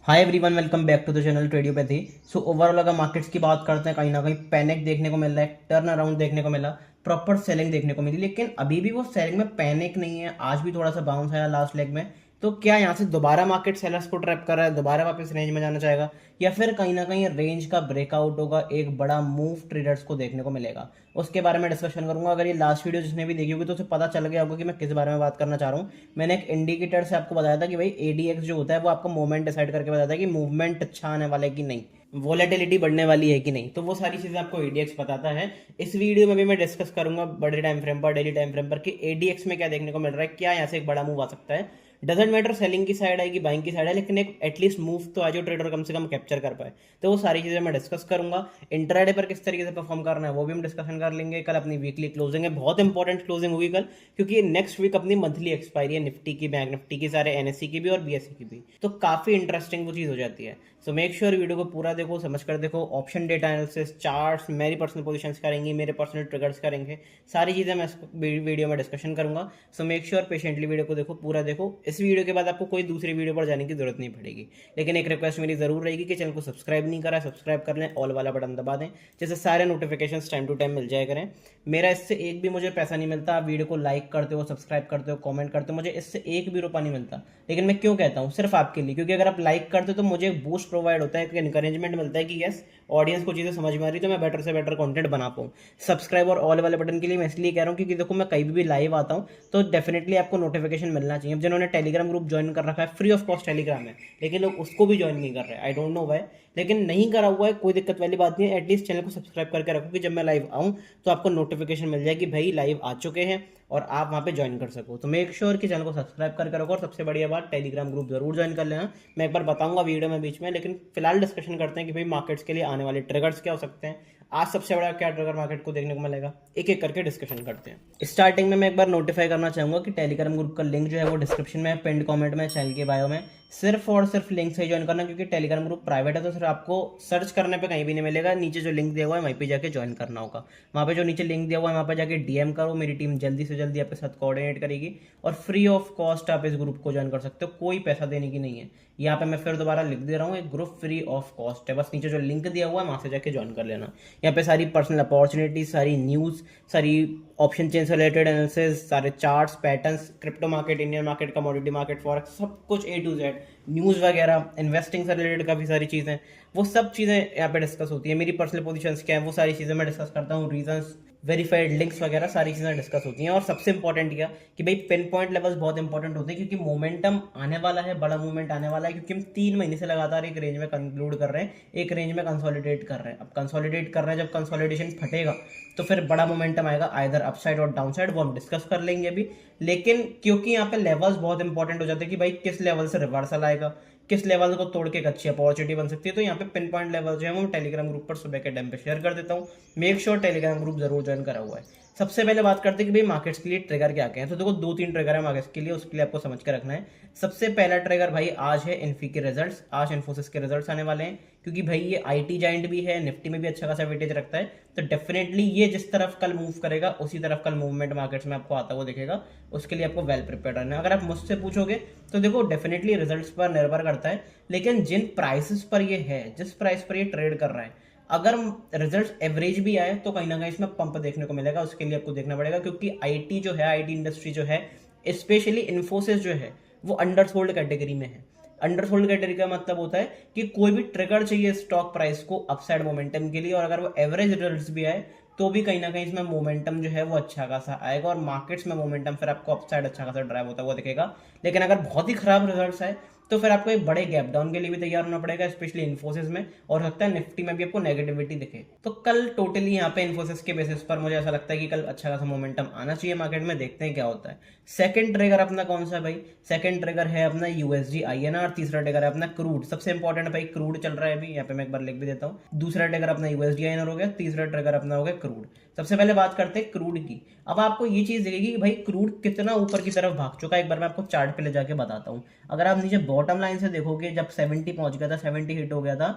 Hi everyone, welcome back to the channel Tradiopathy. So overall अगर markets की बात करते हैं, कहीं ना कहीं पैनिक देखने को मिल रहा है, टर्न अराउंड देखने को मिला, प्रॉपर सेलिंग देखने को मिली, लेकिन अभी भी वो सेलिंग में पैनिक नहीं है। आज भी थोड़ा सा बाउंस आया लास्ट लेग में। तो क्या यहाँ से दोबारा मार्केट सेलर्स को ट्रैप कर रहा है, दोबारा वापस रेंज में जाना चाहेगा, या फिर कहीं ना कहीं रेंज का ब्रेकआउट होगा, एक बड़ा मूव ट्रेडर्स को देखने को मिलेगा? उसके बारे में डिस्कशन करूंगा। अगर ये लास्ट वीडियो जिसने भी देखी होगी तो उसे पता चल गया होगा कि मैं किस बारे में बात करना चाह रहा हूँ। मैंने एक इंडिकेटर से आपको बताया था कि भाई एडीएक्स जो होता है वो आपको मूवमेंट डिसाइड करके बताता है कि मूवमेंट अच्छा आने वाला है कि नहीं, वोलेटिलिटी बढ़ने वाली है कि नहीं। तो वो सारी चीजें आपको एडीएक्स बताता है। इस वीडियो में भी मैं डिस्कस करूंगा बड़े टाइम फ्रेम पर, डेली टाइम फ्रेम पर, कि एडीएक्स में क्या देखने को मिल रहा है, क्या यहाँ से एक बड़ा मूव आ सकता है। डजेंट मैटर सेलिंग की साइड है कि बाइंग की साइड है, लेकिन एक एटलीस्ट मूव तो आज जो ट्रेडर कम से कम कैप्चर कर पाए। तो वो सारी चीजें मैं डिस्कस करूंगा। इंट्राडे पर किस तरीके से परफॉर्म करना है वो भी हम डिस्कशन कर लेंगे। कल अपनी वीकली क्लोजिंग है, बहुत इंपॉर्टेंट क्लोजिंग होगी कल, क्योंकि नेक्स्ट वीक अपनी मंथली एक्सपायरी है निफ्टी की, बैंक निफ्टी की, सारे एनएससी की भी और बीएससी की भी। तो काफी इंटरेस्टिंग वो चीज हो जाती है। सो मेक श्योर वीडियो को पूरा देखो, समझ कर देखो। ऑप्शन डेटा एनालिसिस, चार्ट्स, मेरी पर्सनल पोजीशंस करेंगे, मेरे पर्सनल ट्रिगर्स करेंगे, सारी चीजें मैं वीडियो में डिस्कशन करूंगा। So make sure patiently video को देखो, पूरा देखो। इस वीडियो के बाद आपको कोई दूसरी वीडियो पर जाने की जरूरत नहीं पड़ेगी। लेकिन एक रिक्वेस्ट मेरी जरूर रहेगी कि चैनल को सब्सक्राइब नहीं करा, सब्सक्राइब कर लें, ऑल वाला बटन दबा दें, जैसे सारे नोटिफिकेशन टाइम टू टाइम मिल जाया करें। मेरा इससे एक भी मुझे पैसा नहीं मिलता। आप वीडियो को लाइक करते हो, सब्सक्राइब करते हो, कमेंट करते हो, मुझे इससे एक भी रुपया नहीं मिलता। लेकिन मैं क्यों कहता हूँ? सिर्फ आपके लिए, क्योंकि अगर आप लाइक करते हो तो मुझे एक बूस्ट प्रोवाइड होता है, एक इंकरेजमेंट मिलता है कि यस, ऑडियंस को चीजें समझ में आ रही, तो मैं बेटर से बेटर कंटेंट बना पाऊँ। सब्सक्राइब और ऑल वाले बटन के लिए मैं इसलिए कह रहा हूँ क्योंकि देखो, मैं कहीं भी लाइव आता हूँ तो डेफिनेटली आपको नोटिफिकेशन मिलना चाहिए। अब जिन्होंने टेलीग्राम ग्रुप ज्वाइन कर रखा है, फ्री ऑफ कॉस्ट टेलीग्राम है, लेकिन लोग उसको भी ज्वाइन नहीं कर रहे, आई डोंट नो वाई। लेकिन नहीं करा हुआ है, कोई दिक्कत वाली बात नहीं है। एटलीस्ट चैनल को सब्सक्राइब करके रखो कि जब मैं लाइव आऊँ तो आपको नोटिफिकेशन मिल जाए कि भाई लाइव आ चुके हैं, और आप वहाँ पे ज्वाइन कर सको। तो मेक श्योर कि चैनल को सब्सक्राइब करके रखो, और सबसे बढ़िया बात, टेलीग्राम ग्रुप जरूर ज्वाइन कर लेना। मैं एक बार बताऊंगा वीडियो में बीच में, लेकिन फिलहाल डिस्कशन करते हैं कि भाई मार्केट्स के लिए आने वाले ट्रिगर्स क्या हो सकते हैं। आज सबसे बड़ा क्या ट्रिगर मार्केट को देखने को मिलेगा, एक एक करके डिस्कशन करते हैं। स्टार्टिंग में मैं एक बार नोटिफाई करना चाहूंगा कि टेलीग्राम ग्रुप का लिंक जो है वो डिस्क्रिप्शन में, पिंड कमेंट में, चैनल के बायो में। सिर्फ और सिर्फ लिंक से ही ज्वाइन करना, क्योंकि टेलीग्राम ग्रुप प्राइवेट है, तो सिर्फ आपको सर्च करने पे कहीं भी नहीं मिलेगा। नीचे जो लिंक दिया हुआ है वहीं पे जाके ज्वाइन करना होगा। वहाँ पे जो नीचे लिंक दिया हुआ है वहाँ पे जाके डीएम करो, मेरी टीम जल्दी से जल्दी आपके साथ कोऑर्डिनेट करेगी, और फ्री ऑफ कॉस्ट आप इस ग्रुप को ज्वाइन कर सकते हो, कोई पैसा देने की नहीं है। यहाँ पे मैं फिर दोबारा लिख दे रहा हूँ, एक ग्रुप फ्री ऑफ कॉस्ट है, बस नीचे जो लिंक दिया हुआ है वहाँ से जाके ज्वाइन कर लेना। यहाँ पे सारी पर्सनल अपॉर्चुनिटी, सारी न्यूज़, सारी ऑप्शन चेन से रिलेटेड एनालिसिस, सारे charts, patterns, crypto market, Indian market, commodity market, forex, सब कुछ ए टू जेड, न्यूज़ वगैरह, इन्वेस्टिंग से रिलेटेड काफ़ी सारी चीज़ें, वो सब चीज़ें यहाँ पे डिस्कस होती है। मेरी पर्सनल पोजीशंस क्या है वो सारी चीज़ें मैं डिस्कस करता हूँ, रीजंस, वेरीफाइड लिंक्स वगैरह सारी चीज़ें डिस्कस होती हैं। और सबसे इंपॉर्टेंट क्या कि भाई पिन पॉइंट लेवल्स बहुत इंपॉर्टेंट होते हैं, क्योंकि मोमेंटम आने वाला है, बड़ा मूवमेंट आने वाला है, क्योंकि हम 3 महीने से लगातार एक रेंज में कंक्लूड कर रहे हैं, एक रेंज में कंसोलिडेट कर रहे हैं। अब कंसोलिडेट कर रहे हैं, जब कंसोलिडेशन फटेगा तो फिर बड़ा मोमेंटम आएगा, आइदर अपसाइड और डाउनसाइड, वो हम डिस्कस कर लेंगे अभी। लेकिन क्योंकि यहाँ पे लेवल्स बहुत इंपॉर्टेंट हो जाते हैं कि भाई किस लेवल से रिवर्सल आएगा, किस लेवल को तोड़ के एक अच्छी अपॉर्चुनिटी बन सकती है, तो यहाँ पे पिन पॉइंट लेवल जो है वो टेलीग्राम ग्रुप पर सुबह के टाइम पे शेयर कर देता हूँ। मेक श्योर टेलीग्राम ग्रुप जरूर ज्वाइन करा हुआ है। सबसे पहले बात करते हैं कि भाई मार्केट्स के लिए ट्रिगर क्या क्या है। तो देखो, 2-3 ट्रिगर है मार्केट्स के लिए, उसके लिए आपको समझ के रखना है। सबसे पहला ट्रिगर भाई आज है इन्फी के रिजल्ट्स। आज इन्फोसिस के रिजल्ट्स आने वाले हैं, क्योंकि भाई ये आईटी जाइंट भी है, निफ्टी में भी अच्छा खासा वेटेज रखता है, तो डेफिनेटली ये जिस तरफ कल मूव करेगा उसी तरफ कल मूवमेंट मार्केट्स में आपको आता हुआ दिखेगा। उसके लिए आपको वेल प्रिपेयर रहना है। अगर आप मुझसे पूछोगे तो देखो, डेफिनेटली रिजल्ट्स पर निर्भर करता है, लेकिन जिन प्राइसेस पर ये है, जिस प्राइस पर ये ट्रेड कर रहा है, अगर रिजल्ट एवरेज भी आए तो कहीं ना कहीं इसमें पंप देखने को मिलेगा। उसके लिए आपको देखना पड़ेगा, क्योंकि आईटी जो है, आईटी इंडस्ट्री जो है, स्पेशली इन्फोसिस जो है, वो अंडरसोल्ड कैटेगरी में है। अंडरसोल्ड कैटेगरी का मतलब होता है कि कोई भी ट्रिगर चाहिए स्टॉक प्राइस को अपसाइड मोमेंटम के लिए, और अगर वो एवरेज रिजल्ट्स भी आए तो भी कहीं ना कहीं इसमें मोमेंटम जो है वो अच्छा खासा आएगा, और मार्केट्स में मोमेंटम फिर आपको अपसाइड अच्छा खासा ड्राइव होता हुआ दिखेगा। लेकिन अगर बहुत ही खराब रिजल्ट्स आए तो फिर आपको एक बड़े गैप डाउन के लिए भी तैयार होना पड़ेगा, स्पेशली इन्फोसिस में, और सकता है निफ्टी में भी आपको नेगेटिविटी दिखे। तो कल टोटली यहाँ पे इन्फोसिस के बेसिस पर मुझे ऐसा लगता है कि कल अच्छा खासा मोमेंटम आना चाहिए मार्केट में, देखते हैं क्या होता है। सेकंड ट्रिगर अपना कौन सा भाई? सेकंड ट्रिगर है अपना यूएसडी आईएनआर, तीसरा ट्रिगर है अपना क्रूड। सबसे इंपॉर्टेंट भाई क्रूड चल रहा है अभी, यहाँ पे मैं एक बार लिख भी देता हूँ। दूसरा ट्रिगर अपना यूएसडी आईएनआर हो गया, तीसरा ट्रिगर अपना हो गया क्रूड। सबसे पहले बात करते हैं क्रूड की। अब आपको ये चीज दिखेगी कि भाई क्रूड कितना ऊपर की तरफ भाग चुका है, एक बार मैं आपको चार्ट पे ले जाके बताता हूँ। अगर आप नीचे बॉटम लाइन से देखोगे, जब 70 पहुंच गया था, 70 हिट हो गया था,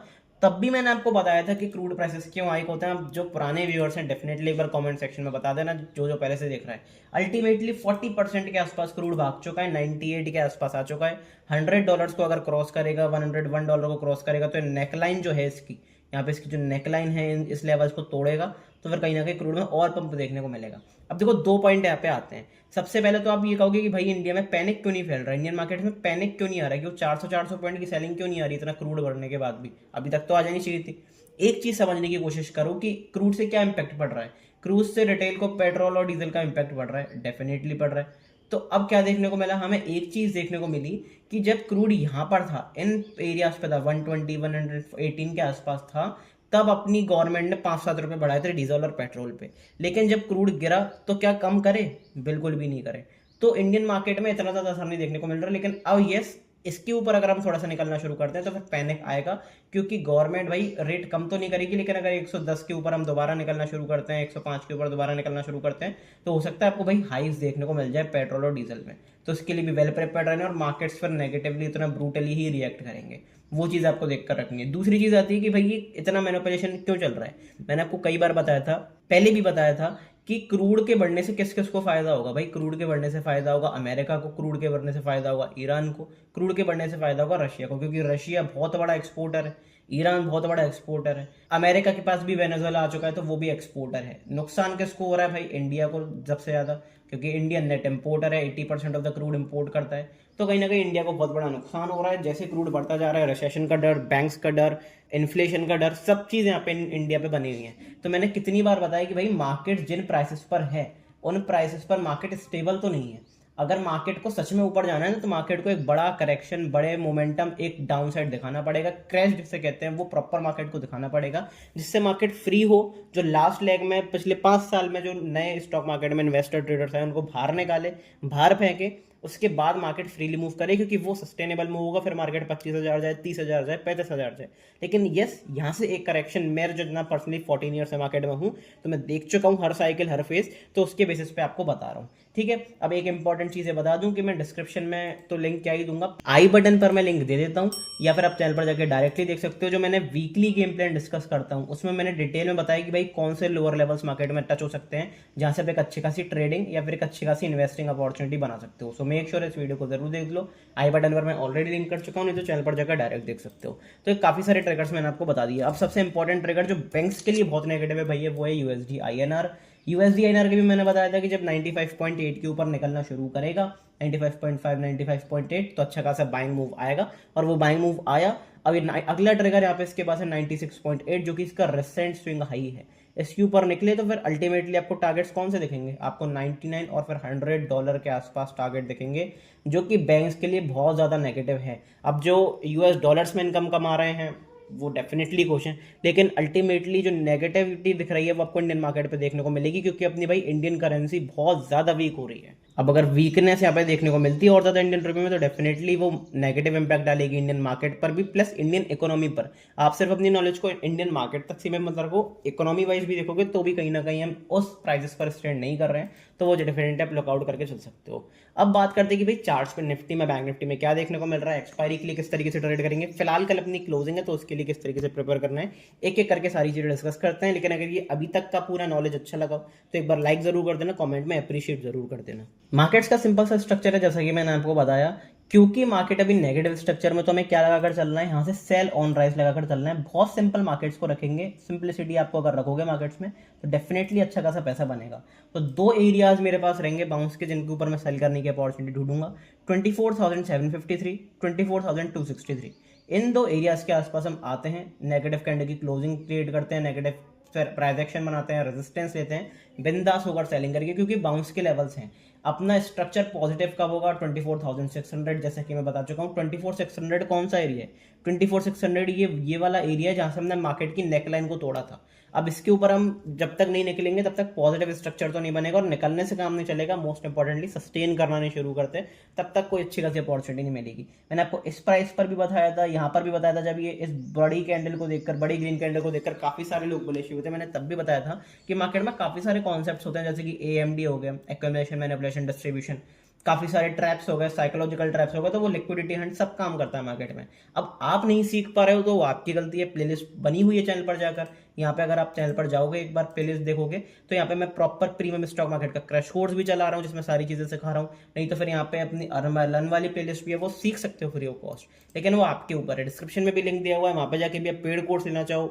तब भी मैंने आपको बताया था कि क्रूड प्राइसेस क्यों हाइक होते हैं। अब जो पुराने व्यूअर्स हैं डेफिनेटली एक बार कमेंट सेक्शन में बता देना, जो जो पहले से देख रहा है। अल्टीमेटली 40% के आसपास क्रूड भाग चुका है, 98 के आसपास आ चुका है। $100 को अगर क्रॉस करेगा, $101 को क्रॉस करेगा, तो नेकलाइन जो है इसकी, यहाँ पे इसकी जो नेकलाइन है इस लेवल्स को तोड़ेगा, तो फिर कहीं ना कहीं क्रूड में और पंप देखने को मिलेगा। अब देखो 2 पॉइंट यहाँ पे आते हैं। सबसे पहले तो आप ये कहोगे कि भाई इंडिया में पैनिक क्यों नहीं फैल रहा है, इंडियन मार्केट में पैनिक क्यों नहीं आ रहा है, क्यों 400 पॉइंट की सेलिंग क्यों नहीं आ रही इतना क्रूड बढ़ने के बाद भी, अभी तक तो आ जानी चाहिए थी। एक चीज समझने की कोशिश करो कि क्रूड से क्या इंपैक्ट पड़ रहा है। क्रूड से रिटेल को पेट्रोल और डीजल का इंपैक्ट पड़ रहा है, डेफिनेटली पड़ रहा है। तो अब क्या देखने को मिला, हमें एक चीज देखने को मिली कि जब क्रूड यहाँ पर था, इन एरियाज पे था, 120 118 के आसपास था, तब अपनी गवर्नमेंट ने 5-7 रुपए बढ़ाए थे डीजल और पेट्रोल पे। लेकिन जब क्रूड गिरा तो क्या कम करे, बिल्कुल भी नहीं करे। तो इंडियन मार्केट में इतना ज़्यादा असर नहीं देखने को मिल रहा। लेकिन अब यस, इसके ऊपर अगर हम थोड़ा सा निकलना शुरू करते हैं तो फिर पैनिक आएगा, क्योंकि गवर्नमेंट भाई रेट कम तो नहीं करेगी, लेकिन अगर 110 के ऊपर हम दोबारा निकलना शुरू करते हैं, 105 के ऊपर दोबारा निकलना शुरू करते हैं, तो हो सकता है आपको भाई हाइस देखने को मिल जाए पेट्रोल और डीजल में। तो इसके लिए भी वेल प्रिपेयर्ड रहना, और मार्केट्स पर नेगेटिवली इतना ब्रूटली ही रिएक्ट करेंगे, वो चीज़ आपको देखकर रखनी है। दूसरी चीज़ आती है कि भाई ये इतना मैनिपुलेशन क्यों चल रहा है। मैंने आपको कई बार बताया था, पहले भी बताया था कि क्रूड के बढ़ने से किस किस को फायदा होगा। भाई क्रूड के बढ़ने से फायदा होगा अमेरिका को, क्रूड के बढ़ने से फायदा होगा ईरान को, क्रूड के बढ़ने से फायदा होगा रशिया को, क्योंकि रशिया बहुत बड़ा एक्सपोर्टर है, ईरान बहुत बड़ा एक्सपोर्टर है, अमेरिका के पास भी वेनेजुएला आ चुका है तो वो भी एक्सपोर्टर है। नुकसान किसको हो रहा है भाई, इंडिया को सबसे ज्यादा, क्योंकि इंडिया नेट इंपोर्टर है, 80% ऑफ द क्रूड इंपोर्ट करता है। तो कहीं ना कहीं इंडिया को बहुत बड़ा नुकसान हो रहा है। जैसे क्रूड बढ़ता जा रहा है, रिसेशन का डर, बैंक्स का डर, इन्फ्लेशन का डर, सब चीज़ यहाँ पे इंडिया पे बनी हुई है। तो मैंने कितनी बार बताया कि भाई मार्केट जिन प्राइसेस पर है उन प्राइसेस पर मार्केट स्टेबल तो नहीं है। अगर मार्केट को सच में ऊपर जाना है ना, तो मार्केट को एक बड़ा करेक्शन, बड़े मोमेंटम, एक डाउन साइड दिखाना पड़ेगा, क्रैश जिसे कहते हैं, वो प्रॉपर मार्केट को दिखाना पड़ेगा, जिससे मार्केट फ्री हो। जो लास्ट लेग में पिछले 5 साल में जो नए स्टॉक मार्केट में इन्वेस्टर ट्रेडर्स हैं उनको बाहर निकाले, बाहर फेंके, उसके बाद मार्केट फ्रीली मूव करे, क्योंकि वो सस्टेनेबल मूव होगा। फिर मार्केट 25,000 जाए, 30,000 जाए, 35,000 जाए। लेकिन यस, यहाँ से एक करेक्शन, मैं जो जितना पर्सनली 14 ईयर से मार्केट में हूँ, तो मैं देख चुका हूँ हर साइकिल, हर फेज, तो उसके बेसिस पे आपको बता रहा हूँ। ठीक है, अब एक इंपॉर्टेंट चीज़ बता दूं कि मैं डिस्क्रिप्शन में तो लिंक क्या ही दूंगा, आई बटन पर मैं लिंक दे देता हूँ, या फिर आप चैनल पर जाकर डायरेक्टली देख सकते हो। जो मैंने वीकली गेम प्लान डिस्कस करता हूँ उसमें मैंने डिटेल में बताया कि भाई कौन से लोअर लेवल्स मार्केट में टच हो सकते हैं, जहां से आप एक अच्छी खासी ट्रेडिंग या फिर एक अच्छी खासी इन्वेस्टिंग अपॉर्चुनिटी बना सकते हो। सो मेक श्योर इस वीडियो को जरूर देख लो। आई बटन पर मैं ऑलरेडी लिंक कर चुका हूँ, नहीं तो चैनल पर जाकर डायरेक्ट देख सकते हो। तो काफी सारे ट्रिगर्स मैंने आपको बता दिया। अब सबसे इंपॉर्टेंट ट्रिगर जो बैंक्स के लिए बहुत नेगेटिव है भैया, वो है यूएसडी आईएनआर। यूएसडी आईएनआर के भी मैंने बताया था कि जब 95.8 के ऊपर निकलना शुरू करेगा, 95.5 95.8, तो अच्छा खासा बाइंग मूव आएगा, और वो बाइंग मूव आया। अब अगला ट्रिगर यहाँ पे इसके पास है 96.8, जो कि इसका रिसेंट स्विंग हाई है। इसके ऊपर निकले तो फिर अल्टीमेटली आपको टारगेट्स कौन से दिखेंगे, आपको 99 और फिर $100 के आसपास टारगेट दिखेंगे, जो कि बैंक्स के लिए बहुत ज़्यादा नेगेटिव है। अब जो यूएस डॉलर्स में इनकम कमा रहे हैं वो डेफिनेटली खुश हैं, लेकिन अल्टीमेटली जो नेगेटिविटी दिख रही है वो आपको इंडियन मार्केट पे देखने को मिलेगी, क्योंकि अपनी भाई इंडियन करेंसी बहुत ज़्यादा वीक हो रही है। अब अगर वीकनेस यहाँ पे देखने को मिलती है और ज़्यादा इंडियन रुपये में, तो डेफिनेटली वो नेगेटिव इंपैक्ट डालेगी इंडियन मार्केट पर भी, प्लस इंडियन इकोनॉमी पर। आप सिर्फ अपनी नॉलेज को इंडियन मार्केट तक सीमित मत रखो, इकोनॉमी वाइज भी देखोगे तो भी कहीं ना कहीं हम उस प्राइसेस पर स्टैंड नहीं कर रहे हैं, तो वो डेफिनेटली आप लुकआउट करके चल सकते हो। अब बात करते हैं कि भाई चार्ट्स पे निफ्टी में, बैंक निफ्टी में क्या देखने को मिल रहा है, एक्सपायरी के लिए किस तरीके से ट्रेड करेंगे। फिलहाल कल अपनी क्लोजिंग है, तो उसके लिए किस तरीके से प्रिपेयर करना है, एक एक करके सारी चीजें डिस्कस करते हैं। लेकिन अगर ये अभी तक का पूरा नॉलेज अच्छा लगा तो एक बार लाइक जरूर कर देना, कमेंट में अप्रिशिएट जरूर कर देना। मार्केट्स का सिंपल सा स्ट्रक्चर है, जैसा कि मैंने आपको बताया, क्योंकि मार्केट अभी नेगेटिव स्ट्रक्चर में, तो हमें क्या लगाकर चलना है, यहाँ से सेल ऑन राइज लगाकर चलना है। बहुत सिंपल मार्केट्स को रखेंगे, सिंपलिसिटी आपको अगर रखोगे मार्केट्स में तो डेफिनेटली अच्छा खासा पैसा बनेगा। तो 2 एरियाज मेरे पास रहेंगे बाउंस के, जिनके ऊपर मैं सेल करने की अपॉर्चुनिटी ढूंढूंगा, 24,753, 24,263। इन 2 एरियाज के आसपास हम आते हैं, नेगेटिव कैंडल की क्लोजिंग क्रिएट करते हैं, नेगेटिव प्राइस एक्शन बनाते हैं, रेजिस्टेंस लेते हैं, बिंदास होकर सेलिंग करके, क्योंकि बाउंस के लेवल्स हैं। अपना स्ट्रक्चर पॉजिटिव कब होगा, 24,600, जैसे कि मैं बता चुका हूँ। 24,600 कौन सा एरिया है, 24,600 ये वाला एरिया है जहां से हमने मार्केट की नेकलाइन को तोड़ा था। अब इसके ऊपर हम जब तक नहीं निकलेंगे तब तक पॉजिटिव स्ट्रक्चर तो नहीं बनेगा, और निकलने से काम नहीं चलेगा। मोस्ट इंपॉर्टेंटली सस्टेन करना नहीं शुरू करते तब तक कोई अच्छी खासी अपॉर्चुनिटी नहीं मिलेगी। मैंने आपको इस प्राइस पर भी बताया था, यहाँ पर भी बताया था, जब ये इस बड़ी कैंडल को देखकर, बड़ी ग्रीन कैंडल को देखकर काफी सारे लोग बुलिश हुए थे, मैंने तब भी बताया था कि मार्केट में काफी सारे कॉन्सेप्ट्स होते हैं, जैसे कि AMD हो गया, एक्यूमुलेशन, मैनिपुलेशन, डिस्ट्रीब्यूशन। काफी सारे ट्रैप्स हो गए, साइकोलॉजिकल ट्रैप्स हो गए, तो वो लिक्विडिटी हंट सब काम करता है मार्केट में। अब आप नहीं सीख पा रहे हो तो वो आपकी गलती है। प्लेलिस्ट बनी हुई है चैनल पर जाकर, यहाँ पे अगर आप चैनल पर जाओगे एक बार प्लेलिस्ट देखोगे तो यहाँ पे मैं प्रॉपर प्रीमियम स्टॉक मार्केट का क्रैश कोर्स भी चला रहा हूँ जिसमें सारी चीजें सिखा रहा हूँ। नहीं तो फिर यहाँ पे अपनी अर्न वाली प्लेलिस्ट भी है, वो सीख सकते हो फ्री ऑफ कॉस्ट, लेकिन वो आपके ऊपर है। डिस्क्रिप्शन में भी लिंक दिया हुआ है, वहाँ पे जाके भी आप पेड कोर्स लेना चाहो,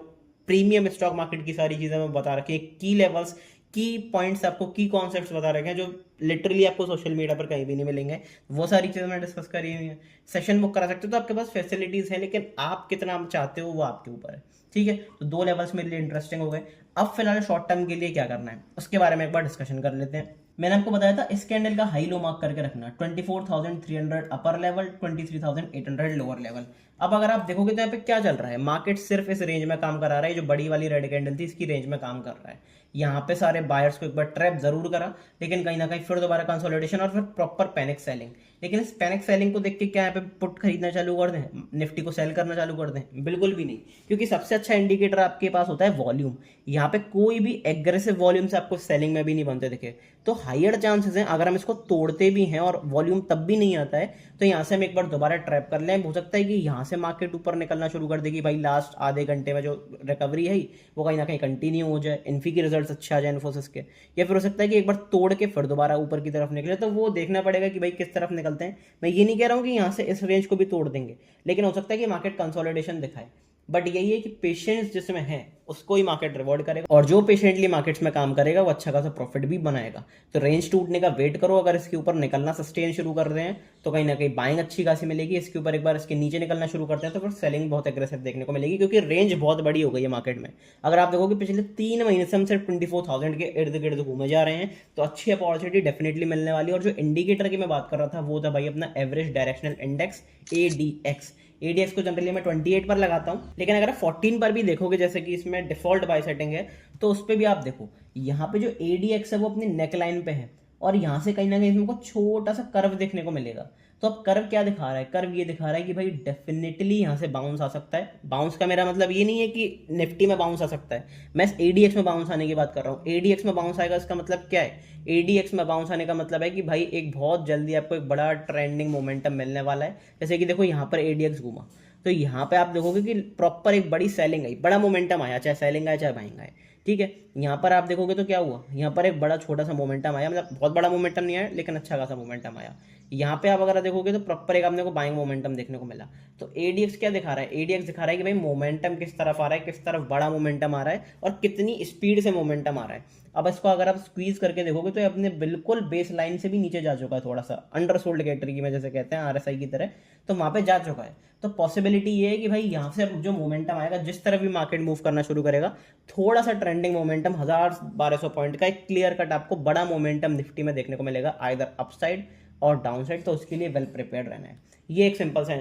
प्रीमियम स्टॉक मार्केट की सारी चीजें मैं बता रखी है, की लेवल्स, की पॉइंट्स, आपको की कॉन्सेप्ट्स बता रखे हैं जो लिटरली आपको सोशल मीडिया पर कहीं भी नहीं मिलेंगे। वो सारी चीजें मैंने डिस्कस करी हुई है। सेशन बुक करा सकते हो, तो आपके पास फैसिलिटीज है, लेकिन आप कितना चाहते हो वो आपके ऊपर है। ठीक है, तो दो लेवल्स मेरे लिए इंटरेस्टिंग हो गए। अब फिलहाल शॉर्ट टर्म के लिए क्या करना है उसके बारे में एक बार डिस्कशन कर लेते हैं। मैंने आपको बताया था इस कैंडल का हाई लो मार्क करके रखना, 24,300 अपर लेवल, 23,800 लोअर लेवल। अब अगर आप देखोगे तो यहाँ पे क्या चल रहा है, मार्केट सिर्फ इस रेंज में काम करा रहा है, जो बड़ी वाली रेड कैंडल थी इसकी रेंज में काम कर रहा है। यहाँ पे सारे बायर्स को एक बार ट्रैप जरूर करा, लेकिन कहीं ना कहीं फिर दोबारा कंसोलिडेशन और फिर प्रॉपर पैनिक सेलिंग। लेकिन इस पैनिक सेलिंग को देख के क्या यहाँ पे पुट खरीदना चालू कर दें, निफ्टी को सेल करना चालू कर दें? बिल्कुल भी नहीं, क्योंकि सबसे अच्छा इंडिकेटर आपके पास होता है वॉल्यूम। यहाँ पे कोई भी एग्रेसिव वॉल्यूम से आपको सेलिंग में भी नहीं बनते दिखे, तो हाइयर चांसेस हैं अगर हम इसको तोड़ते भी हैं और वॉल्यूम तब भी नहीं आता है तो यहाँ से हम एक बार दोबारा ट्रैप कर लें। हो सकता है कि यहाँ से मार्केट ऊपर निकलना शुरू कर देगी भाई, लास्ट आधे घंटे में जो रिकवरी है वो कहीं ना कहीं कंटिन्यू हो जाए, इन्फी के रिजल्ट्स अच्छे आ जाए इन्फोसिस के, या फिर हो सकता है कि एक बार तोड़ के फिर दोबारा ऊपर की तरफ निकले। तो वो देखना पड़ेगा कि भाई किस तरफ निकलते हैं। मैं ये नहीं कह रहा हूँ कि यहाँ से इस रेंज को भी तोड़ देंगे, लेकिन हो सकता है कि मार्केट कंसोलिडेशन दिखाए। बट यही है कि पेशेंस जिसमें है उसको ही मार्केट रिवॉर्ड करेगा, और जो पेशेंटली मार्केट्स में काम करेगा वो अच्छा खासा प्रॉफिट भी बनाएगा। तो रेंज टूटने का वेट करो, अगर इसके ऊपर निकलना सस्टेन शुरू कर रहे हैं तो कहीं ना कहीं बाइंग अच्छी खासी मिलेगी। इसके ऊपर एक बार इसके नीचे निकलना शुरू करते हैं तो फिर सेलिंग बहुत एग्रेसिव देखने को मिलेगी, क्योंकि रेंज बहुत बड़ी हो गई है मार्केट में। अगर आप देखोगे पिछले 3 महीने से हम सिर्फ 24,000 के इर्द गिर्द घूमे जा रहे हैं, तो अच्छी अपॉर्चुनिटी डेफिनेटली मिलने वाली है। और जो इंडिकेटर की मैं बात कर रहा था वो था भाई अपना average directional index, ADX। ADX को जनरली मैं 28 पर लगाता हूं, लेकिन अगर आप 14 पर भी देखोगे, जैसे कि इसमें डिफॉल्ट बाय सेटिंग है, तो उस पर भी आप देखो यहाँ पे जो ADX है वो अपनी नेक लाइन पे है, और यहाँ से कहीं ना कहीं हमको छोटा सा कर्व देखने को मिलेगा। तो अब कर्व क्या दिखा रहा है, कर्व ये दिखा रहा है कि भाई डेफिनेटली यहाँ से बाउंस आ सकता है। बाउंस का मेरा मतलब ये नहीं है कि निफ्टी में बाउंस आ सकता है, मैं ADX में बाउंस आने की बात कर रहा हूँ। ADX में बाउंस आएगा इसका मतलब क्या है, ADX में बाउंस आने का मतलब है कि भाई एक बहुत जल्दी आपको एक बड़ा ट्रेंडिंग मोमेंटम मिलने वाला है। जैसे कि देखो यहाँ पर ADX घूमा, तो यहाँ पे आप देखोगे कि प्रॉपर एक बड़ी सेलिंग आई, बड़ा मोमेंटम आया, चाहे सेलिंग आए चाहे बाइंग आए। ठीक है, यहाँ पर आप देखोगे तो क्या हुआ, यहाँ पर एक बड़ा छोटा सा मोमेंटम आया, मतलब बहुत बड़ा मोमेंटम नहीं आया लेकिन अच्छा खासा मोमेंटम आया। यहाँ पे आप अगर देखोगे तो प्रॉपर एक आपने को बाइंग मोमेंटम देखने को मिला। तो ADX क्या दिखा रहा है, ADX दिखा रहा है कि भाई मोमेंटम किस तरफ आ रहा है, किस तरफ बड़ा मोमेंटम आ रहा है और कितनी स्पीड से मोमेंटम आ रहा है। अब इसको अगर आप स्क्वीज करके देखोगे तो अपने बिल्कुल बेस लाइन से भी नीचे जा चुका है, थोड़ा सा अंडर सोल्ड कैटेगरी में जैसे कहते हैं RSI की तरह, तो वहां पे जा चुका है। तो पॉसिबिलिटी ये है कि भाई यहाँ से जो मोमेंटम आएगा, जिस तरह भी मार्केट मूव करना शुरू करेगा, थोड़ा सा ट्रेंडिंग मोमेंटम 1000-1200 पॉइंट का एक क्लियर कट आपको बड़ा मोमेंटम निफ्टी में देखने को मिलेगा, आइदर अपसाइड और डाउनसाइड। तो उसके लिए वेल प्रिपेयर्ड रहना है। ये एक सिंपल सा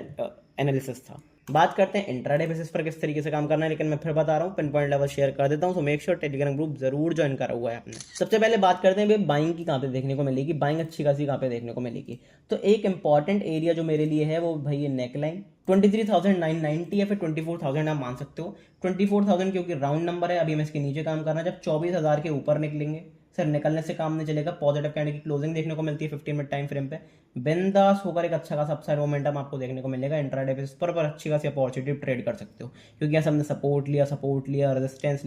एनालिसिस था। बात करते हैं इंट्राडे बेसिस पर किस तरीके से काम करना है, लेकिन मैं फिर बता रहा हूँ, पिन पॉइंट लेवल शेयर कर देता हूँ, so make sure Telegram group जरूर ज्वाइन करा हुआ है आपने। सबसे पहले बात करते हैं बाइंग की कहाँ पे देखने को मिलेगी, बाइंग अच्छी खासी कहाँ पे देखने को मिलेगी। तो एक इंपॉर्टेंट एरिया जो मेरे लिए है वो भाई ये नेक लाइन 23,990 या फिर 24,000 आप मान सकते हो। 24,000 क्योंकि राउंड नंबर है, अभी मैं इसके नीचे काम करना, जब 24,000 के ऊपर निकलेंगे, सर निकलने से काम नहीं चलेगा, पॉजिटिव कैंडल की क्लोजिंग देखने को मिलती है 15 मिनट टाइम फ्रेम पे, बिंदास होकर एक अच्छा खासा अपसाइड मोमेंटम आपको देखने को मिलेगा इंट्राडे बेसिस पर अच्छी खासी अपॉर्चुनिटी ट्रेड कर सकते हो, क्योंकि ऐसा हमने सपोर्ट लिया, रेजिस्टेंस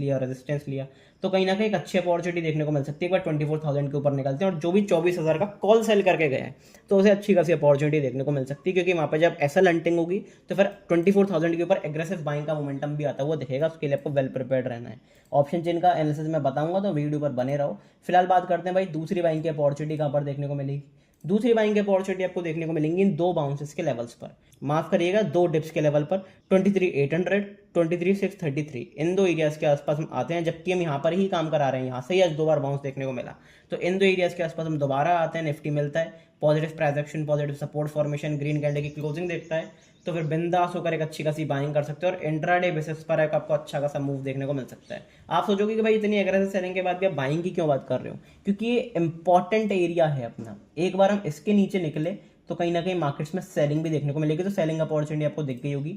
लिया, तो कहीं ना कहीं एक अच्छी अपॉर्चुनिटी देखने को मिल सकती है। एक बार 24,000 के ऊपर निकलते हैं और जो भी 24,000 का कॉल सेल करके गया है तो उसे अच्छी खासी अपॉर्चुनिटी देखने को मिल सकती है, क्योंकि वहां पर जब एसएल हंटिंग होगी तो फिर 24,000 के ऊपर एग्रेसिव बाइंग का मोमेंटम भी आता हुआ दिखेगा। उसके लिए आपको वेल प्रिपेयर्ड रहना है। ऑप्शन चेन का एनालिसिस मैं बताऊंगा तो वीडियो पर बने रहो। फिलहाल बात करते हैं भाई दूसरी बाइंग की अपॉर्चुनिटी कहां पर देखने को मिलेगी। दूसरी बाइंग की अपॉर्चुनिटी आपको देखने को मिलेंगी इन दो बाउंसेस के लेवल्स पर, माफ करिएगा दो डिप्स के लेवल पर, 23,800, 23,633, इन दो एरियाज के आसपास हम आते हैं, जबकि हम यहाँ पर ही काम करा रहे हैं, यहाँ से ही आज 2 बार बाउंस देखने को मिला। तो इन दो एरियाज के आसपास हम दोबारा आते हैं, निफ्टी मिलता है, positive price action, positive support formation, green candle की क्लोजिंग देखता है, तो फिर बिंदास होकर एक अच्छी खासी बाइंग कर सकते हो और इंट्राडे बेसिस पर एक आपको अच्छा खासा मूव देखने को मिल सकता है। आप सोचोगे कि भाई इतनी एग्रेसिव सेलिंग के बाद भी आप बाइंग की क्यों बात कर रहे हो, क्योंकि ये इंपॉर्टेंट एरिया है अपना। एक बार हम इसके नीचे निकले तो कहीं ना कहीं मार्केट्स में सेलिंग भी देखने को मिलेगी। तो सेलिंग अपॉर्चुनिटी आपको दिख गई होगी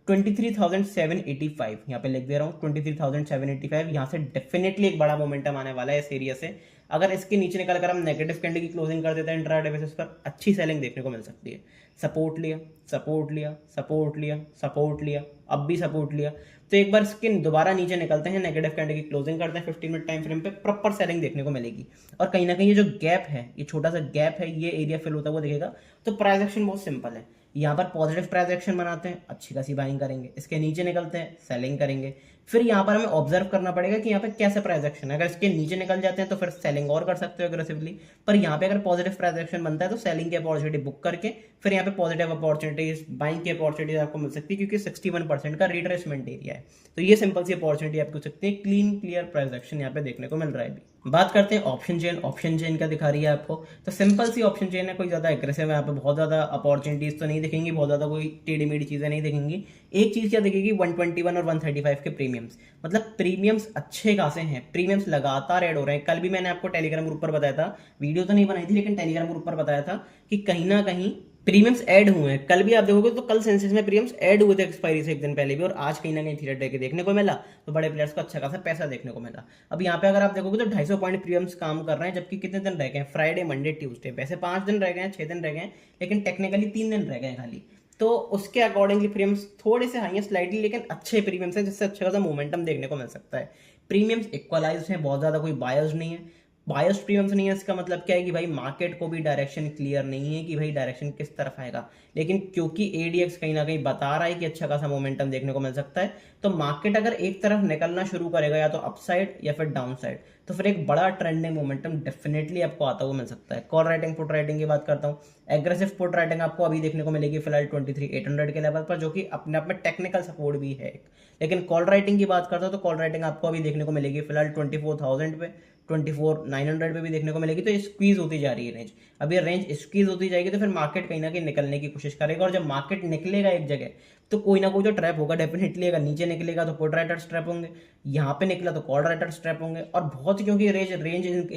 23,785, यहाँ पे लिख दे रहा हूँ 23,785। यहाँ से डेफिनेटली एक बड़ा मोमेंटम आने वाला है इस एरिया से। अगर इसके नीचे निकल कर हम नेगेटिव कैंडल की क्लोजिंग कर देते हैं इंट्राडे बेसिस पर, अच्छी सेलिंग देखने को मिल सकती है। सपोर्ट लिया, सपोर्ट लिया, सपोर्ट लिया, सपोर्ट लिया, अब भी सपोर्ट लिया, तो एक बार इसके दोबारा नीचे निकलते हैं, नेगेटिव कैंडल की क्लोजिंग करते हैं 15 मिनट टाइम फ्रेम पे, प्रॉपर सेलिंग देखने को मिलेगी। और कहीं ना कहीं ये जो गैप है, ये छोटा सा गैप है, ये एरिया फिल होता हुआ दिखेगा। तो प्राइस एक्शन बहुत सिंपल है, यहाँ पर पॉजिटिव प्राइस एक्शन बनाते हैं, अच्छी खासी बाइंग करेंगे, इसके नीचे निकलते हैं, सेलिंग करेंगे। फिर यहाँ पर हमें ऑब्जर्व करना पड़ेगा कि यहाँ पे कैसे प्राइस एक्शन है। अगर इसके नीचे निकल जाते हैं तो फिर सेलिंग और कर सकते हो एग्रेसिवली, पर यहाँ पे अगर पॉजिटिव प्राइस एक्शन बनता है तो सेलिंग की अपॉर्चुनिटी बुक करके फिर यहाँ पे पॉजिटिव अपॉर्चुनिटीज, बाइंग की अपॉर्चुनिटीज आपको मिल सकती है, क्योंकि 61% का रिट्रेसमेंट एरिया है। तो ये सिंपल सी अपॉर्चुनिटी आपको सकती है, क्लीन क्लियर प्राइस एक्शन यहाँ पे देखने को मिल रहा है अभी। बात करते हैं ऑप्शन चेन। ऑप्शन चेन का दिखा रही है आपको, तो सिंपल सी ऑप्शन चेन है, कोई ज्यादा एग्रेसिव है, यहाँ पे बहुत ज्यादा अपॉर्चुनिटीज तो नहीं दिखेंगी, बहुत ज्यादा कोई टेढ़ी मेढ़ी चीजें नहीं दिखेंगी। एक चीज क्या दिखेगी, 121 और 135 के प्रीमियम्स, मतलब प्रीमियम्स अच्छे खासे हैं, प्रीमियम्स लगातार ऐड हो रहे हैं। कल भी मैंने आपको टेलीग्राम ग्रुप पर बताया था, वीडियो तो नहीं बनाई थी लेकिन टेलीग्राम ग्रुप पर बताया था कि कहीं ना कहीं प्रीमियम्स ऐड हुए हैं। कल भी आप देखोगे तो कल सेंसेक्स में प्रीमियम्स ऐड हुए थे एक्सपायरी से एक दिन पहले भी, और आज कहीं ना कहीं थीटा डे के देखने को मिला, तो बड़े प्लेयर्स को अच्छा खासा पैसा देखने को मिला। अब यहाँ पे अगर आप देखोगे तो 250 पॉइंट प्रीमियम्स काम कर रहे हैं, जबकि कितने दिन रह गए हैं, फ्राइडे मंडे ट्यूसडे, वैसे 5 दिन रह गए हैं, 6 दिन रह गए हैं, लेकिन टेक्निकली 3 दिन रह गए हैं खाली। तो उसके अकॉर्डिंगली प्रीमियम्स थोड़े से हाई है स्लाइडली, लेकिन अच्छे प्रीमियम्स हैं, जिससे अच्छा खासा मोमेंटम देखने को मिल सकता है। प्रीमियम्स इक्वलाइज्ड हैं, बहुत ज्यादा कोई बायस नहीं है। बायस प्रीमियम्स नहीं है, इसका मतलब क्या है कि भाई मार्केट को भी डायरेक्शन क्लियर नहीं है कि भाई डायरेक्शन किस तरफ आएगा, लेकिन क्योंकि एडीएक्स कहीं ना कहीं बता रहा है कि अच्छा खासा मोमेंटम देखने को मिल सकता है, तो मार्केट अगर एक तरफ निकलना शुरू करेगा, या तो अपसाइड या फिर डाउन साइड, तो फिर एक बड़ा ट्रेंडिंग मोमेंटम डेफिनेटली आपको आता हुआ मिल सकता है। कॉल राइटिंग पुट राइटिंग की बात करता हूँ, एग्रेसिव पुट राइटिंग आपको अभी देखने को मिलेगी फिलहाल 23,800 के लेवल पर, जो कि अपने आप में टेक्निकल सपोर्ट भी है। लेकिन कॉल राइटिंग की बात करता हूँ तो कॉल राइटिंग आपको अभी देखने को मिलेगी फिलहाल 24,000 पे, 24,900 पे भी देखने को मिलेगी। तो ये स्क्वीज होती जा रही है रेंज, अब ये रेंज स्क्वीज होती जाएगी तो फिर मार्केट कहीं ना कहीं निकलने की कोशिश करेगा, और जब मार्केट निकलेगा एक जगह तो कोई ना कोई तो ट्रैप होगा डेफिनेटली। अगर नीचे निकलेगा तो पुट राइटर्स ट्रैप होंगे, यहाँ पे निकला तो कॉल राइटर्स ट्रैप होंगे, और बहुत, क्योंकि रेंज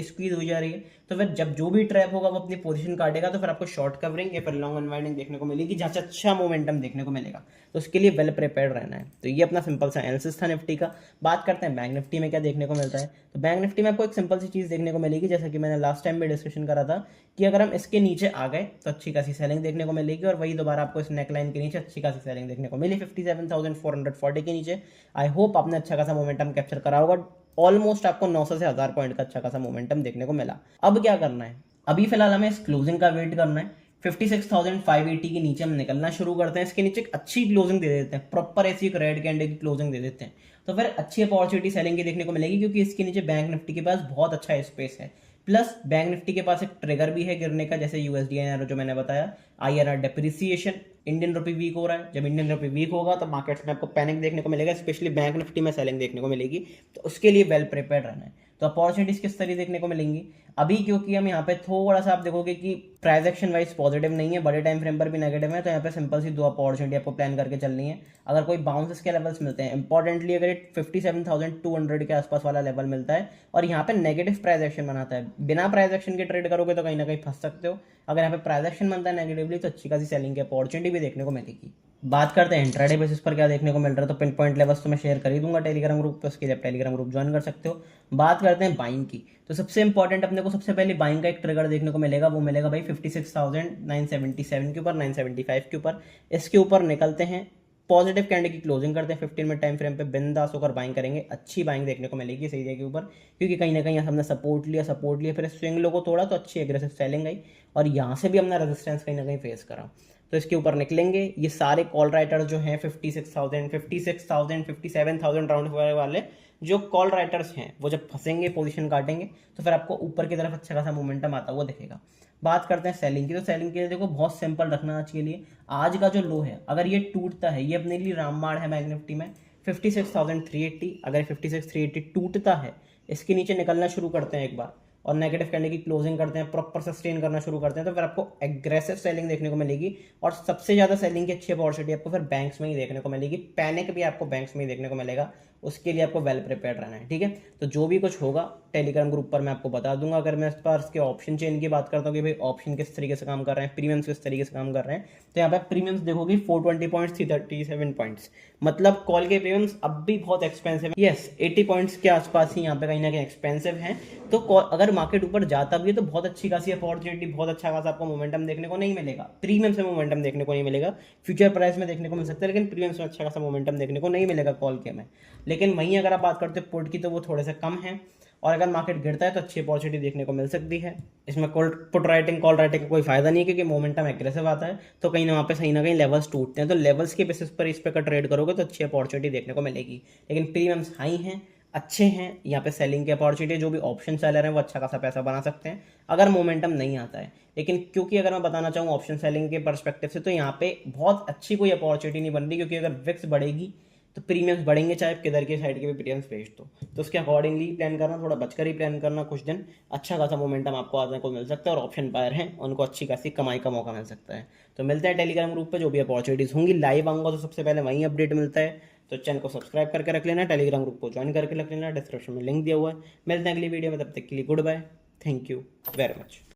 स्क्वीज हो जा रही है, तो फिर जब जो भी ट्रैप होगा वो अपनी पोजीशन काटेगा, तो फिर आपको शॉर्ट कवरिंग या फिर लॉन्ग अनवाइंडिंग देखने को मिलेगी, जहाँ से अच्छा मोमेंटम देखने को मिलेगा। तो उसके लिए वेल प्रिपेयर्ड रहना है। तो ये अपना सिंपल सा एनालिसिस था निफ्टी का। बात करते हैं बैंक निफ्टी में क्या देखने को मिलता है। तो बैंक निफ्टी में आपको एक सिंपल सी चीज देखने को मिलेगी, जैसा कि मैंने लास्ट टाइम भी डिस्कशन करा था, कि अगर हम इसके नीचे आ गए तो अच्छी खासी सेलिंग देखने को मिलेगी, और वही दोबारा आपको इस नेकलाइन के नीचे अच्छी खासी सेलिंग देखने को मिली 57,440 के नीचे। आई होप आपने अच्छा खासा मोमेंटम कैप्चर करा होगा। ऑलमोस्ट आपको 900 से 1000 पॉइंट का अच्छा खासा मोमेंटम देखने को मिला। अब क्या करना है, अभी फिलहाल हमें इस क्लोजिंग का वेट करना है। 56,580 के नीचे हम निकलना शुरू करते हैं, इसके नीचे एक अच्छी क्लोजिंग दे देते हैं, प्रॉपर ऐसी एक रेड कैंडल की क्लोजिंग दे देते हैं, तो फिर अच्छी अपॉर्चुनिटी सेलिंग की देखने को मिलेगी, क्योंकि इसके नीचे बैंक निफ्टी के पास बहुत अच्छा स्पेस है। प्लस बैंक निफ्टी के पास एक ट्रिगर भी है गिरने का, जैसे यूएसडी जो मैंने बताया, INR depreciation, Indian rupee weak हो रहा है। जब इंडियन रुपी वीक होगा तो मार्केट्स में आपको पैनिक देखने को मिलेगा, स्पेशली बैंक निफ्टी में सेलिंग देखने को मिलेगी, तो उसके लिए वेल प्रिपेयर्ड रहना है। तो अपॉर्चुनिटीज किस तरह देखने को मिलेंगी अभी, क्योंकि हम यहाँ पे थोड़ा सा आप देखोगे कि प्राइस एक्शन वाइज पॉजिटिव नहीं है, बड़े टाइम फ्रेम पर भी नेगेटिव है, तो यहाँ पे सिंपल सी दो अपॉर्चुनिटी आपको प्लान करके चलनी है। अगर कोई बाउंसेस के लेवल्स मिलते हैं, इंपॉर्टेंटली अगर 57,200 के आसपास वाला लेवल मिलता है और यहाँ पे नेगेटिव प्राइस एक्शन बनाता है, बिना प्राइस एक्शन के ट्रेड करोगे तो कहीं ना कहीं फंस सकते हो। अगर यहाँ पे प्राइस एक्शन बनता है नेगेटिवली तो अच्छी खासी सेलिंग की अपॉर्चुनिटी भी देखने को मिलेगी। बात करते हैं इंट्राडे बेसिस पर क्या देखने को मिल रहा है, तो पिन पॉइंट लेवल्स तो मैं शेयर कर ही दूंगा टेलीग्राम ग्रुप पे, उसके लिए आप टेलीग्राम ग्रुप ज्वाइन कर सकते हो। बात करते हैं बाइंग की, तो सबसे इंपॉर्टेंट अपने को सबसे पहले बाइंग का एक ट्रिगर देखने को मिलेगा, वो मिलेगा भाई 56,977 के ऊपर, 975 के ऊपर। इसके ऊपर निकलते हैं, पॉजिटिव कैंडल की क्लोजिंग करते हैं 15 मिनट टाइम फ्रेम पे, बिंदास होकर बाइंग करेंगे, अच्छी बाइंग देखने को मिलेगी इस एरिया के ऊपर, क्योंकि कहीं ना कहीं हमने सपोर्ट लिया, फिर स्विंग लो को तोड़ा तो अच्छी एग्रेसिव सेलिंग आई, और यहाँ से भी हमने रेजिस्टेंस कहीं ना कहीं फेस करा, तो इसके ऊपर निकलेंगे। ये सारे कॉल राइटर जो हैं 56,000, 57,000 राउंड वाले जो कॉल राइटर्स हैं, वो जब फंसेंगे पोजीशन काटेंगे तो फिर आपको ऊपर की तरफ अच्छा खासा मोमेंटम आता हुआ दिखेगा। बात करते हैं सेलिंग की, तो सेलिंग के लिए देखो बहुत सिंपल रखना आज के लिए, आज का जो लो है अगर ये टूटता है, ये अपने लिए रामबाण है बैंक निफ्टी में 56,380, अगर 56,380 टूटता है, इसके नीचे निकलना शुरू करते हैं एक बार और नेगेटिव कैंडल की क्लोजिंग करते हैं, प्रॉपर सस्टेन करना शुरू करते हैं, तो फिर आपको एग्रेसिव सेलिंग देखने को मिलेगी, और सबसे ज्यादा सेलिंग की अच्छी अपॉर्चुनिटी आपको फिर बैंक्स में ही देखने को मिलेगी, पैनिक भी आपको बैंक्स में ही देखने को मिलेगा, उसके लिए आपको वेल प्रिपेयर्ड रहना है। ठीक है, तो जो भी कुछ होगा टेलीग्राम ग्रुप पर मैं आपको बता दूंगा। अगर मैं इस पर इसके ऑप्शन चेन की बात करता हूँ कि भाई ऑप्शन किस तरीके से काम कर रहे हैं, प्रीमियम्स किस तरीके से काम कर रहे हैं, तो यहाँ पे प्रीमियम्स देखोगे 420 पॉइंट्स, 337 पॉइंट्स, मतलब कॉल के प्रीमियम्स अब भी बहुत एक्सपेंसिव है। यस 80 पॉइंट्स के आसपास ही यहाँ पे कहीं ना कहीं एक्सपेंसिव है। तो अगर मार्केट ऊपर जाता भी है तो बहुत अच्छी खासी अपॉर्चुनिटी, बहुत अच्छा खासा आपको मोमेंटम देखने को नहीं मिलेगा। प्रीमियम से मोमेंटम देखने को नहीं मिलेगा, फ्यूचर प्राइस में देखने को मिल सकता है, लेकिन प्रीमियम में अच्छा खासा मोमेंटम देखने को नहीं मिलेगा कॉल के में। लेकिन वहीं अगर आप बात करते हो पुट की तो वो थोड़े से कम है, और अगर मार्केट गिरता है तो अच्छी अपॉर्चुनिटी देखने को मिल सकती है। इसमें पुट राइटिंग कॉल राइटिंग का कोई फायदा नहीं है, क्योंकि मोमेंटम एग्रेसिव आता है तो कहीं ना वहाँ पे सही ना कहीं लेवल्स टूटते हैं। तो लेवल्स के बेसिस पर इस पे का ट्रेड करोगे तो अच्छी अपॉर्चुनिटी देखने को मिलेगी। लेकिन प्रीमियम्स हाई हैं, अच्छे हैं, यहाँ पे सेलिंग की अपॉर्चुनिटी, जो भी ऑप्शन सेलर हैं वो अच्छा खासा पैसा बना सकते हैं अगर मोमेंटम नहीं आता है। लेकिन क्योंकि अगर मैं बताना चाहूँ ऑप्शन सेलिंग के पर्सपेक्टिव से, तो यहाँ पे बहुत अच्छी कोई अपॉर्चुनिटी नहीं बन रही, क्योंकि अगर विक्स बढ़ेगी तो प्रीमियम्स बढ़ेंगे, चाहे किधर की साइड के भी प्रीमियम्स भेज दो। तो उसके अकॉर्डिंगली प्लान करना, थोड़ा बचकर ही प्लान करना। कुछ दिन अच्छा खासा मोमेंटम आपको आने को मिल सकता है, और ऑप्शन बायर हैं उनको अच्छी खासी कमाई का मौका मिल सकता है। तो मिलते हैं टेलीग्राम ग्रुप पे, जो भी अपॉर्चुनिटीज़ होंगी लाइव आऊँगा तो सबसे पहले वहीं अपडेट मिलता है। तो चैनल को सब्सक्राइब करके रख लेना, टेलीग्राम ग्रुप को ज्वाइन करके रख लेना, डिस्क्रिप्शन में लिंक दिया हुआ है। मिलते हैं अगली वीडियो में, तब तक के लिए good bye, thank you very much.